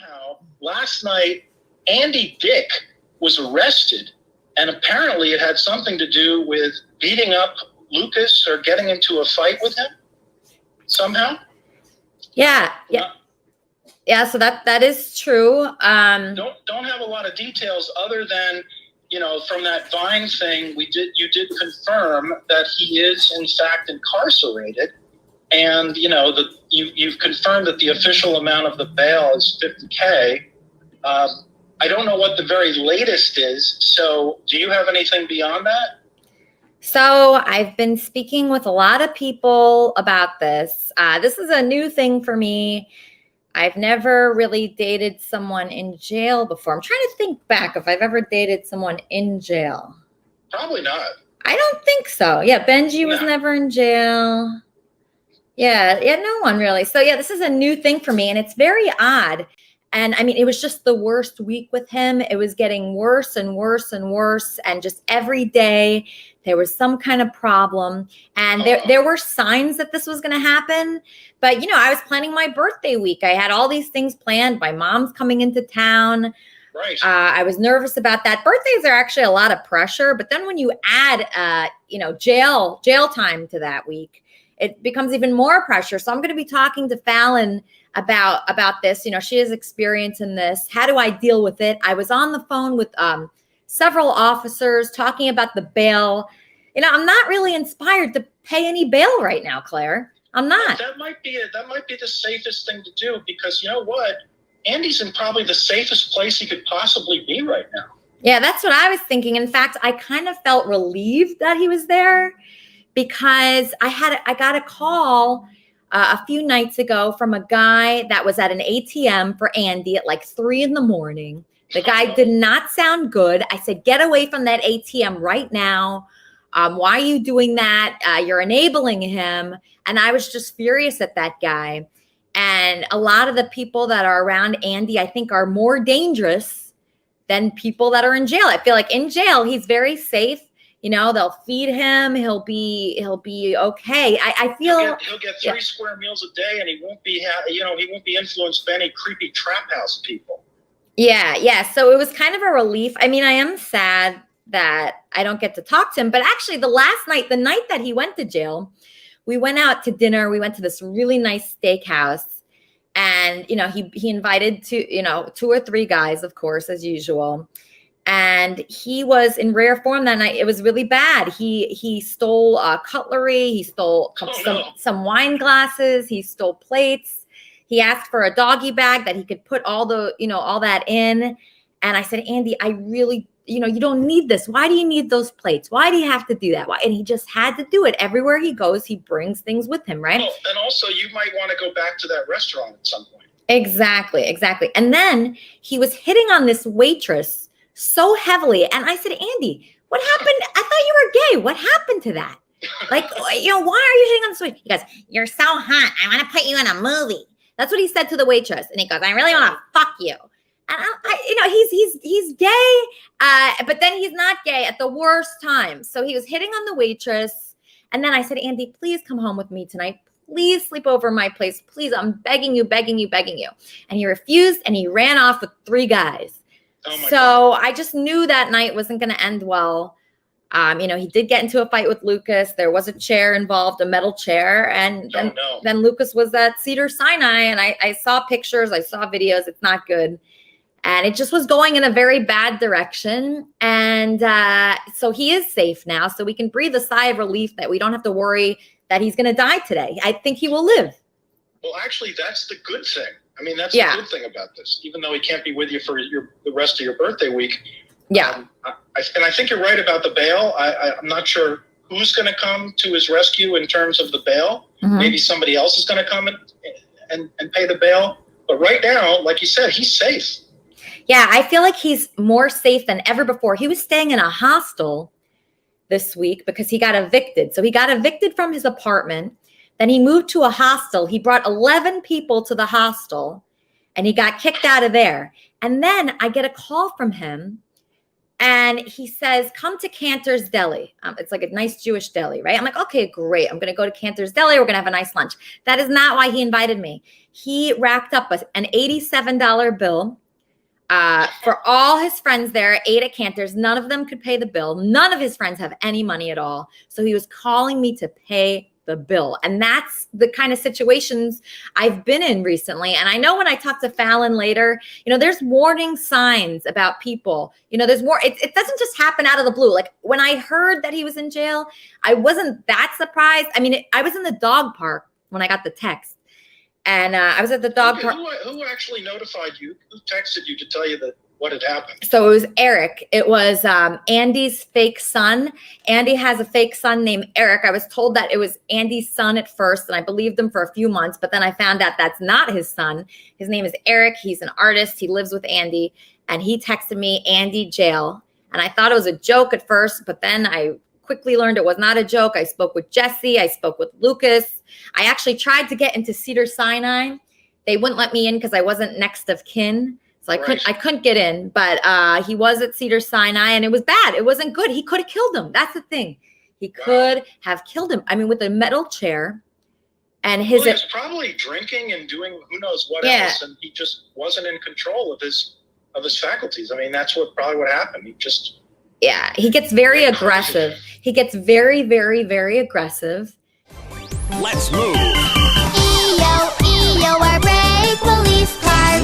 somehow last night Andy Dick was arrested, and apparently it had something to do with beating up Lucas or getting into a fight with him somehow. Yeah. So that is true. Don't have a lot of details other than, from that Vine thing you did confirm that he is in fact incarcerated, and you've confirmed that the official amount of the bail is $50K. I don't know what the very latest is. So do you have anything beyond that? So I've been speaking with a lot of people about this. This is a new thing for me. I've never really dated someone in jail before. I'm trying to think back if I've ever dated someone in jail. Probably not. I don't think so. Yeah, Benji was never in jail. Yeah, no one really. So yeah, this is a new thing for me, and it's very odd. And I mean, it was just the worst week with him. It was getting worse and worse and worse. And just every day there was some kind of problem. And there were signs that this was going to happen. But, I was planning my birthday week. I had all these things planned. My mom's coming into town. Right. I was nervous about that. Birthdays are actually a lot of pressure. But then when you add, jail time to that week, it becomes even more pressure. So I'm going to be talking to Fallon about this. She has experience in this. How do I deal with it? I was on the phone with several officers talking about the bail. I'm not really inspired to pay any bail right now, Claire. I'm not. That might be the safest thing to do, because you know what? Andy's in probably the safest place he could possibly be right now. Yeah, that's what I was thinking. In fact, I kind of felt relieved that he was there, because I got a call a few nights ago from a guy that was at an ATM for Andy at like 3 a.m. The guy did not sound good. I said, get away from that ATM right now. Why are you doing that? You're enabling him. And I was just furious at that guy. And a lot of the people that are around Andy, I think, are more dangerous than people that are in jail. I feel like in jail, he's very safe. They'll feed him. He'll be okay. I feel he'll get 3 square meals a day, and he won't be influenced by any creepy trap house people. Yeah. So it was kind of a relief. I mean, I am sad that I don't get to talk to him, but actually the night that he went to jail, we went out to dinner. We went to this really nice steakhouse, and he invited 2 or 3 guys, of course, as usual. And he was in rare form that night. It was really bad. He stole cutlery. He stole some wine glasses. He stole plates. He asked for a doggy bag that he could put all that in. And I said, Andy, I really, you don't need this. Why do you need those plates? Why do you have to do that? Why? And he just had to do it. Everywhere he goes, he brings things with him, right? Oh, and also you might want to go back to that restaurant at some point. Exactly. And then he was hitting on this waitress so heavily. And I said, Andy, what happened? I thought you were gay. What happened to that? Like, why are you hitting on this waitress? He goes, you're so hot. I want to put you in a movie. That's what he said to the waitress. And he goes, I really want to fuck you. And he's gay, but then he's not gay at the worst time. So he was hitting on the waitress. And then I said, Andy, please come home with me tonight. Please sleep over at my place. Please, I'm begging you. And he refused, and he ran off with 3 guys. Oh my God. I just knew that night wasn't going to end well. He did get into a fight with Lucas. There was a chair involved, a metal chair. And then Lucas was at Cedar Sinai, and I saw pictures. I saw videos. It's not good. And it just was going in a very bad direction. And so he is safe now. So we can breathe a sigh of relief that we don't have to worry that he's going to die today. I think he will live. Well, actually, that's the good thing. I mean, that's the good thing about this. Even though he can't be with you for the rest of your birthday week. Yeah. I think you're right about the bail. I'm not sure who's going to come to his rescue in terms of the bail. Mm-hmm. Maybe somebody else is going to come and pay the bail. But right now, like you said, he's safe. Yeah, I feel like he's more safe than ever before. He was staying in a hostel this week because he got evicted. So he got evicted from his apartment. Then he moved to a hostel. He brought 11 people to the hostel, and he got kicked out of there. And then I get a call from him, And he says, come to Cantor's Deli. It's like a nice Jewish deli, right? I'm like, okay, great. I'm going to go to Cantor's Deli. We're going to have a nice lunch. That is not why he invited me. He racked up an $87 bill for all his friends there, ate at Cantor's. None of them could pay the bill. None of his friends have any money at all. So he was calling me to pay the bill. And that's the kind of situations I've been in recently. And I know when I talk to Fallon later, there's warning signs about people. There's more. It doesn't just happen out of the blue. Like when I heard that he was in jail, I wasn't that surprised. I mean, I was in the dog park when I got the text. And I was at the dog park. Who actually notified you? Who texted you to tell you what had happened? So it was Eric. It was Andy's fake son. Andy has a fake son named Eric. I was told that it was Andy's son at first, and I believed him for a few months. But then I found out that's not his son. His name is Eric. He's an artist. He lives with Andy. And he texted me, Andy jail. And I thought it was a joke at first, but then I quickly learned it was not a joke. I spoke with Jesse. I spoke with Lucas. I actually tried to get into Cedars-Sinai. They wouldn't let me in because I wasn't next of kin. So I couldn't get in, but he was at Cedars-Sinai and it was bad. It wasn't good. He could have killed him. That's the thing. He could have killed him. I mean, with a metal chair and he was probably drinking and doing who knows what else. And he just wasn't in control of his faculties. I mean, that's probably what happened. He gets very aggressive. He gets very, very, very aggressive. Let's move. EO, our break belief car.